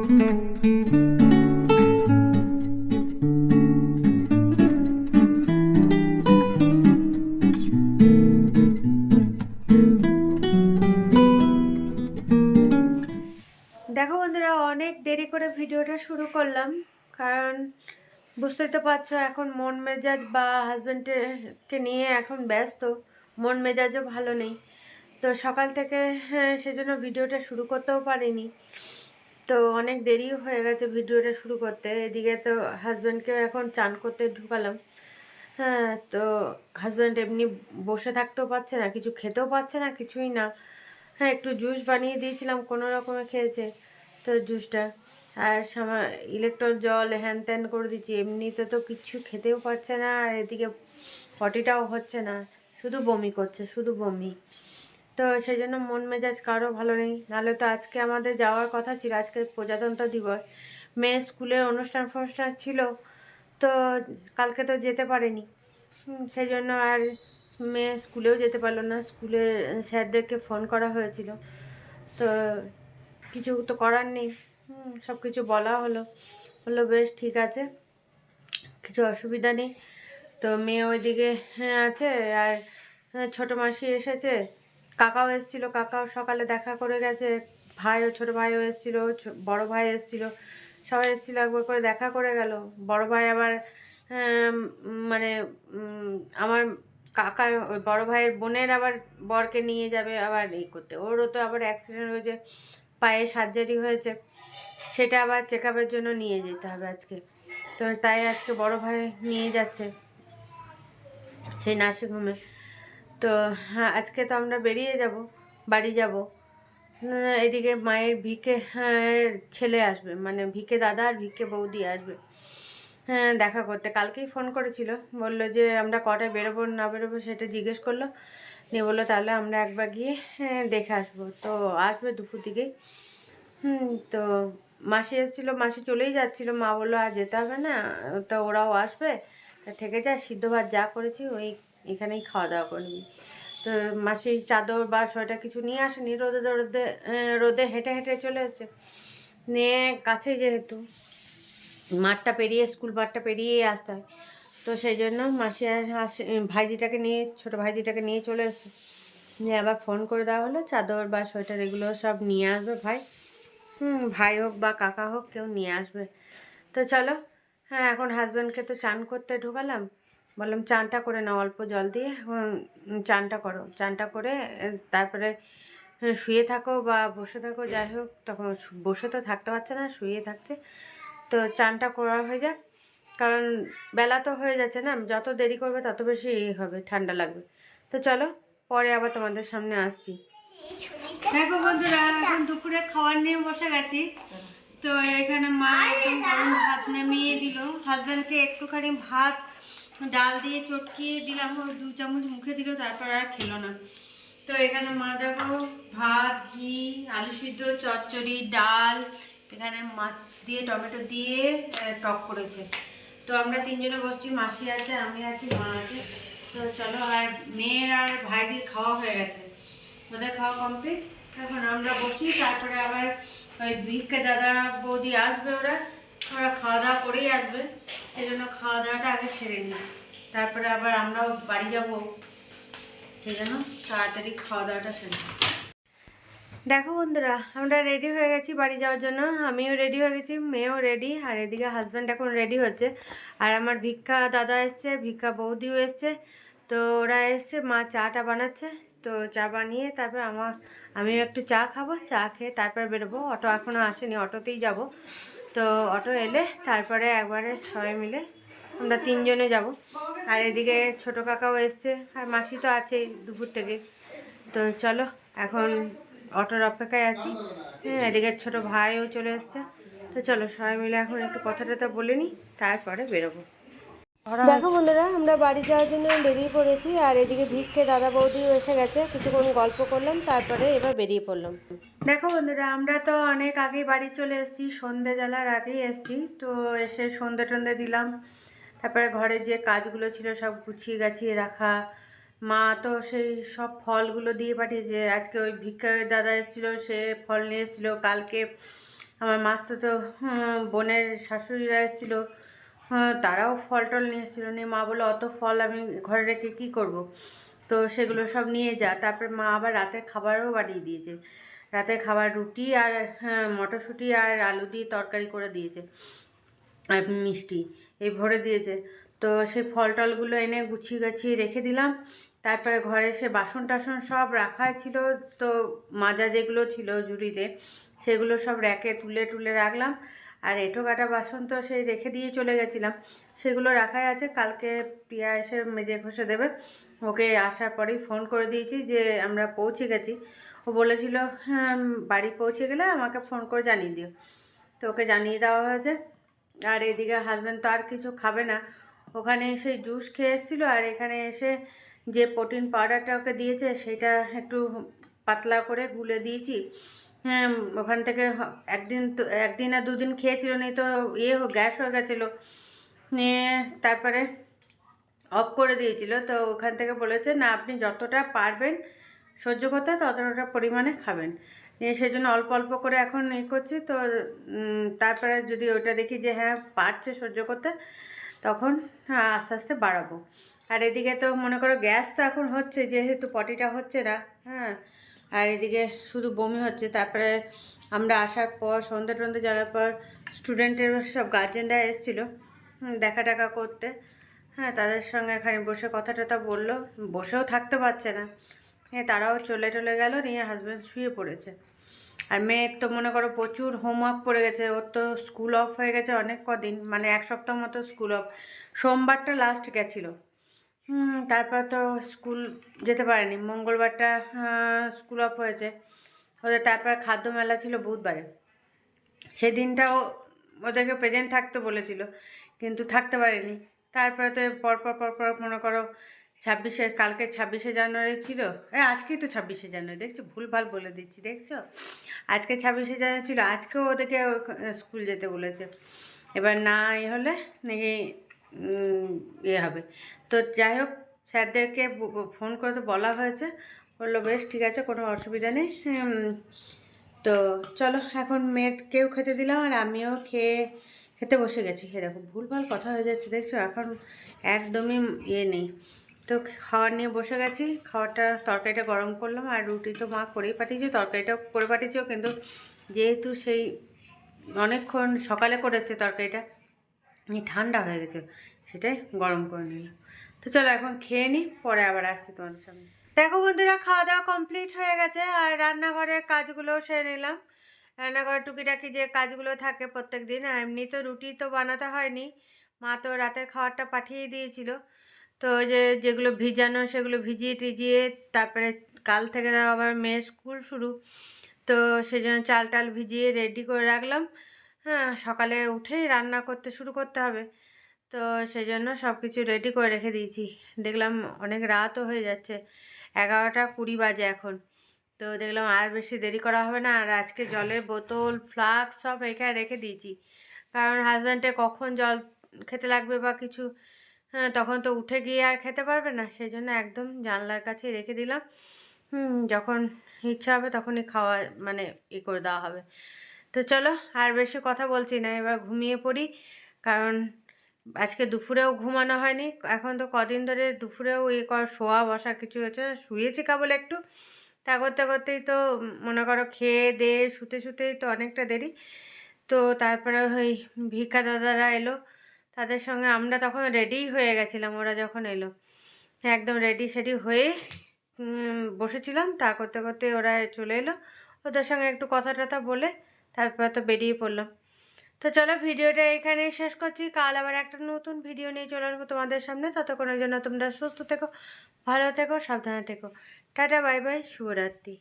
দেখো বন্ধুরা, অনেক দেরি করে ভিডিওটা শুরু করলাম, কারণ বুঝতেই তো পারছো এখন মন মেজাজ বা হাজব্যান্ডকে নিয়ে এখন ব্যস্ত, মন মেজাজও ভালো নেই। তো সকাল থেকে সেজন্য ভিডিওটা শুরু করতেও পারিনি। তো অনেক দেরিও হয়ে গেছে ভিডিওটা শুরু করতে। এদিকে তো হাজব্যান্ডকে এখন চান করতে ঢুকালাম। হ্যাঁ, তো হাজব্যান্ড এমনি বসে থাকতেও পারছে না, কিছু খেতেও পারছে না, কিছুই না। হ্যাঁ, একটু জুস বানিয়ে দিয়েছিলাম, কোনো রকমে খেয়েছে তো জুসটা। আর ইলেকট্রল জল হ্যান ত্যান করে দিচ্ছি, এমনিতে তো কিচ্ছু খেতেও পারছে না। আর এদিকে পটিটাও হচ্ছে না, শুধু বমি করছে, শুধু বমি। তো সেই জন্য মন মেজাজ কারো ভালো নেই। নাহলে তো আজকে আমাদের যাওয়ার কথা ছিল, আজকে প্রজাতন্ত্র দিবস, মেয়ের স্কুলের অনুষ্ঠান ফনুষ্ঠান ছিল। তো কালকে তো যেতে পারেনি, সেই জন্য আর মেয়ে স্কুলেও যেতে পারলো না। স্কুলে স্যারদেরকে ফোন করা হয়েছিল, তো কিছু তো করার নেই। সব কিছু বলা হলো, বললো বেশ ঠিক আছে, কিছু অসুবিধা নেই। তো মেয়ে ওইদিকে আছে, আর ছোটো মাসি এসেছে, কাকাও এসেছিলো, কাকাও সকালে দেখা করে গেছে, ভাইও ছোটো ভাইও এসেছিলো, বড় ভাই এসেছিলো, সবাই এসেছিলো, একবার করে দেখা করে গেল। বড় ভাই আবার মানে আমার কাকা, ওই বড় ভাইয়ের বোনের আবার বরকে নিয়ে যাবে আবার এই করতে। ওরও তো আবার অ্যাক্সিডেন্ট হয়েছে, পায়ে সার্জারি হয়েছে, সেটা আবার চেক আপের জন্য নিয়ে যেতে হবে আজকে। তো তাই আজকে বড় ভাই নিয়ে যাচ্ছে সেই নার্সিংহোমে। তো হ্যাঁ, আজকে তো আমরা বেরিয়ে যাব, বাড়ি যাব। এদিকে মায়ের ভিকে ছেলে আসবে, মানে ভিকে দাদা আর ভিকে বৌদি আসবে হ্যাঁ দেখা করতে। কালকেই ফোন করেছিল, বললো যে আমরা কটায় বেরোবো না বেরোবো সেটা জিজ্ঞেস করলো, নিয়ে বললো তাহলে আমরা একবার গিয়ে দেখে আসবো। তো আসবে দুপুর দিকেই। তো মাসি এসেছিলো, মাসি চলেই যাচ্ছিলো, মা বললো আর যেতে হবে না, তো ওরাও আসবে, তা থেকে যা, সিদ্ধ ভাত যা করেছি ওই এখানেই খাওয়া দাওয়া করবি। তো মাসি চাদর বা সোয়েটার কিছু নিয়ে আসেনি, রোদে রোদে রোদে হেঁটে হেঁটে চলে এসেছে, নিয়ে কাছে যেহেতু মাঠটা পেরিয়ে, স্কুল মাঠটা পেরিয়েই আসতে হয়, তো সেই জন্য মাসি আর ভাইজিটাকে নিয়ে, ছোটো ভাইজিটাকে নিয়ে চলে এসেছে। নিয়ে আবার ফোন করে দেওয়া হলো চাদর বা সোয়েটার এগুলো সব নিয়ে আসবে ভাই, ভাই হোক বা কাকা হোক, কেউ নিয়ে আসবে। তো চলো, হ্যাঁ এখন হাজব্যান্ডকে তো চান করতে ঢোকালাম, বললাম চানটা করে নাও অল্প জল দিয়ে, চানটা করো, চানটা করে তারপরে শুয়ে থাকো বা বসে থাকো, যাই হোক। তখন বসে তো থাকতে পারছে না, শুয়ে থাকছে। তো চানটা করা হয়ে যাক, কারণ বেলা তো হয়ে যাচ্ছে না, যত দেরি করবে তত বেশি হবে, ঠান্ডা লাগবে। তো চলো, পরে আবার তোমাদের সামনে আসছি। দেখো বন্ধুরা, এখন দুপুরে খাবার নিয়ে বসে গেছি। তো এখানে মা একদম গরম ভাত নামিয়ে দিল, হাজব্যান্ডকে একটুখানি ভাত ডাল দিয়ে চটকিয়ে দিলাম, ও 2 চামচ মুখে দিল, তারপর আর খেলো না। তো এখানে মা দেখো ভাত, ঘি, আলু সিদ্ধ, চচ্চড়ি, ডাল, এখানে মাছ দিয়ে টমেটো দিয়ে টক করেছে। তো আমরা 3 জনে বসছি, মাসি আছে, আমি আছি, মা আছে। তো চলো, আর মেয়ের আর ভাইদের খাওয়া হয়ে গেছে, ওদের খাওয়া কমপ্লিট। এখন আমরা বসি, তারপরে আবার ওই ভিক্ষে দাদা বৌদি আসবে, ওরা ওরা খাওয়া দাওয়া করেই আসবে, সেই জন্য খাওয়া দাওয়াটা আগে সেরে নিই, তারপরে আবার আমরাও বাড়ি যাব, সেই জন্য তাড়াতাড়ি খাওয়া দাওয়াটা সেরে নিই। দেখো বন্ধুরা, আমরা রেডি হয়ে গেছি বাড়ি যাওয়ার জন্য, আমিও রেডি হয়ে গেছি, মেয়েও রেডি, আর এদিকে হাজব্যান্ড এখন রেডি হচ্ছে, আর আমার ভিক্ষা দাদা এসছে, ভিক্ষা বৌদিও এসছে। তো ওরা এসছে, মা চাটা বানাচ্ছে, তো চা বানিয়ে তারপর আমিও একটু চা খাবো, চা খেয়ে তারপর বেরোবো। অটো এখনও আসেনি, অটোতেই যাব। তো অটো এলে তারপরে একবারে সবাই মিলে আমরা 3 জনে যাব। আর এদিকে ছোটো কাকাও এসছে, আর মাসি তো আছেই দুপুর থেকে। তো চলো, এখন অটোর অপেক্ষায় আছি। এদিকে ছোটো ভাইও চলে এসছে। তো চলো সবাই মিলে এখন একটু কথা টথা বলে নিই, তারপরে বেরোবো। দেখো বন্ধুরা, আমরা বাড়ি যাওয়ার জন্য বেরিয়ে পড়েছি, আর এদিকে ভিক্ষে দাদা বৌদিও এসে গেছে, কিছুক্ষণ গল্প করলাম, তারপরে এবার বেরিয়ে পড়লাম। দেখো বন্ধুরা, আমরা তো অনেক আগেই বাড়ি চলে এসেছি, সন্ধে জ্বালার আগেই এসেছি। তো এসে সন্ধে টন্ধে দিলাম, তারপরে ঘরের যে কাজগুলো ছিল সব গুছিয়ে গাছিয়ে রাখা। মা তো সেই সব ফলগুলো দিয়ে পাঠিয়েছে, আজকে ওই ভিক্ষা দাদা এসেছিলো, সে ফল নিয়ে এসেছিলো, কালকে আমার মাস্তুতো বোনের শাশুড়িরা এসেছিলো, তারাও ফল টল নিয়ে এসেছিলো। নিয়ে মা বললো অত ফল আমি ঘরে রেখে কী করব। তো সেগুলো সব নিয়ে যা। তারপরে মা আবার রাতের খাবারও বানিয়ে দিয়েছে। রাতের খাবার রুটি আর মটরশুঁটি আর আলু দিয়ে তরকারি করে দিয়েছে, আর মিষ্টি এই ভরে দিয়েছে। তো সেই ফল টলগুলো এনে গুছিয়ে গাছিয়ে রেখে দিলাম। তারপরে ঘরে এসে বাসন টাসন সব রাখা ছিল, তো মাজা যেগুলো ছিল ঝুড়িতে সেগুলো সব র্যাকে তুলে তুলে রাখলাম। আর এঁটো কাটা বাসন তো সেই রেখে দিয়ে চলে গেছিলাম, সেগুলো রাখাই আছে। কালকে প্রিয়া এসে মেজে ঘষে দেবে। ওকে আসার পরেই ফোন করে দিয়েছি যে আমরা পৌঁছে গেছি। ও বলেছিল হ্যাঁ বাড়ি পৌঁছে গেলে আমাকে ফোন করে জানিয়ে দিও। তো ওকে জানিয়ে দেওয়া হয়েছে। আর এদিকে হাজব্যান্ড তো আর কিছু খাবে না, ওখানে এসে জুস খেয়ে এসেছিলো। আর এখানে এসে যে প্রোটিন পাউডারটা ওকে দিয়েছে সেটা একটু পাতলা করে গুলে দিয়েছি। হ্যাঁ, ওখান থেকে একদিন আর দুদিন খেয়েছিল, নেই তো গ্যাস হয়ে গেছিলো। নিয়ে তারপরে অফ করে দিয়েছিল। তো ওখান থেকে বলেছে না আপনি যতটা পারবেন সহ্য করতে ততটা পরিমাণে খাবেন। নিয়ে সেই জন্য অল্প অল্প করে এখন করছি। তো তারপরে যদি ওটা দেখি যে হ্যাঁ পারছে সহ্য করতে, তখন আস্তে আস্তে বাড়াবো। আর এদিকে তো মনে করো গ্যাস তো এখন হচ্ছে, যেহেতু পটিটা হচ্ছে না। হ্যাঁ, আর এদিকে শুধু বমি হচ্ছে। তারপরে আমরা আসার পর সন্ধ্যে টন্ধে জ্বালার পর স্টুডেন্টের সব গার্জেনরা এসেছিলো দেখা টাকা করতে। হ্যাঁ, তাদের সঙ্গে এখানে বসে কথা টথা বললো, বসেও থাকতে পারছে না। হ্যাঁ, তারাও চলে গেল। নিয়ে হাজব্যান্ড শুয়ে পড়েছে। আর মেয়ের তো মনে করো প্রচুর হোমওয়ার্ক পড়ে গেছে। ওর তো স্কুল অফ হয়ে গেছে অনেক কদিন, মানে এক সপ্তাহ মতো স্কুল অফ। সোমবারটা লাস্ট গেছিলো। তারপর তো স্কুল যেতে পারেনি। মঙ্গলবারটা স্কুল অফ হয়েছে ওদের। তারপর খাদ্য মেলা ছিল বুধবারে, সেদিনটাও ওদেরকে প্রেজেন্ট থাকতে বলেছিল, কিন্তু থাকতে পারেনি। তারপরে তো পরপর মনে করো কালকে 26শে জানুয়ারি ছিল। আজকেই তো 26শে জানুয়ারি, দেখছো ভুলভাল বলে দিচ্ছি, দেখছো আজকে 26শে জানুয়ারি ছিল। আজকেও ওদেরকে স্কুল যেতে বলেছে। এবার না হলে নাকি হবে। তো যাই হোক, স্যারদেরকে ফোন করতে বলা হয়েছে। বললো বেশ ঠিক আছে, কোনো অসুবিধা নেই। তো চলো এখন মেয়েকেও খেতে দিলাম, আর আমিও খেতে বসে গেছি। দেখো ভুলভাল কথা হয়ে যাচ্ছে, দেখছো এখন একদমই নেই। তো খাওয়ার নিয়ে বসে গেছি। তরকারিটা গরম করলাম, আর রুটি তো মা করেই পাঠিয়েছে, তরকারিটাও করে পাঠিয়েছেও, কিন্তু যেহেতু সেই অনেকক্ষণ সকালে করেছে তরকারিটা, ঠান্ডা হয়ে গেছে, সেটাই গরম করে নিলাম। তো চলো এখন খেয়ে নিই, পরে আবার আসছি তোমাদের সামনে। দেখো বন্ধুরা, খাওয়া দাওয়া কমপ্লিট হয়ে গেছে, আর রান্নাঘরের কাজগুলোও সেরে নিলাম। রান্নাঘরের টুকিটাকি যে কাজগুলো থাকে প্রত্যেক দিন। আর এমনি তো রুটি তো বানাতে হয়নি, মা তো রাতের খাবারটা পাঠিয়ে দিয়েছিল। তো যেগুলো ভিজানো সেগুলো ভিজিয়ে টিজিয়ে, তারপরে কাল থেকে আবার মেয়ের স্কুল শুরু, তো সেই জন্য চাল টাল ভিজিয়ে রেডি করে রাখলাম। হ্যাঁ, সকালে উঠেই রান্না শুরু করতে হবে। তো সেই জন্য সব কিছু রেডি করে রেখে দিয়েছি। দেখলাম অনেক রাতও হয়ে যাচ্ছে, 11টা 20 বাজে এখন। তো দেখলাম আর বেশি দেরি করা হবে না। আর আজকে জলের বোতল ফ্লাস্ক সব এখানে রেখে দিয়েছি, কারণ হাজব্যান্ডে কখন জল খেতে লাগবে বা কিছু, হ্যাঁ তখন তো উঠে গিয়ে আর খেতে পারবে না। সেই জন্য একদম জানলার কাছে রেখে দিলাম। যখন ইচ্ছা হবে তখনই খাওয়া মানে করে দেওয়া হবে। তো চলো আর বেশি কথা বলছি না, এবার ঘুমিয়ে পড়ি। কারণ আজকে দুপুরেও ঘুমানো হয়নি। এখন তো কদিন ধরে দুপুরেও শোয়া বসা কিছু হয়েছে, শুয়েছি কেবল একটু। তা করতে করতেই তো মনে করো খেয়ে দিয়ে শুতেই তো অনেকটা দেরি। তো তারপরে ওই ভিক্ষা দাদারা এলো, তাদের সঙ্গে আমরা তখন রেডিই হয়ে গেছিলাম। ওরা যখন এলো একদম রেডি সেডি হয়ে বসেছিলাম। তা করতে করতে ওরা চলে এলো, ওদের সঙ্গে একটু কথা টথা বলে তারপর তো বেরিয়ে পড়লাম। তো চলো ভিডিওটা এখানেই শেষ করছি। কাল আবার একটা নতুন ভিডিও নিয়ে চলে আসবো তোমাদের সামনে। ততক্ষণের জন্য তোমরা সুস্থ থেকো, ভালো থেকো, সাবধানে থেকো। টাটা, বাই বাই, শুভরাত্রি।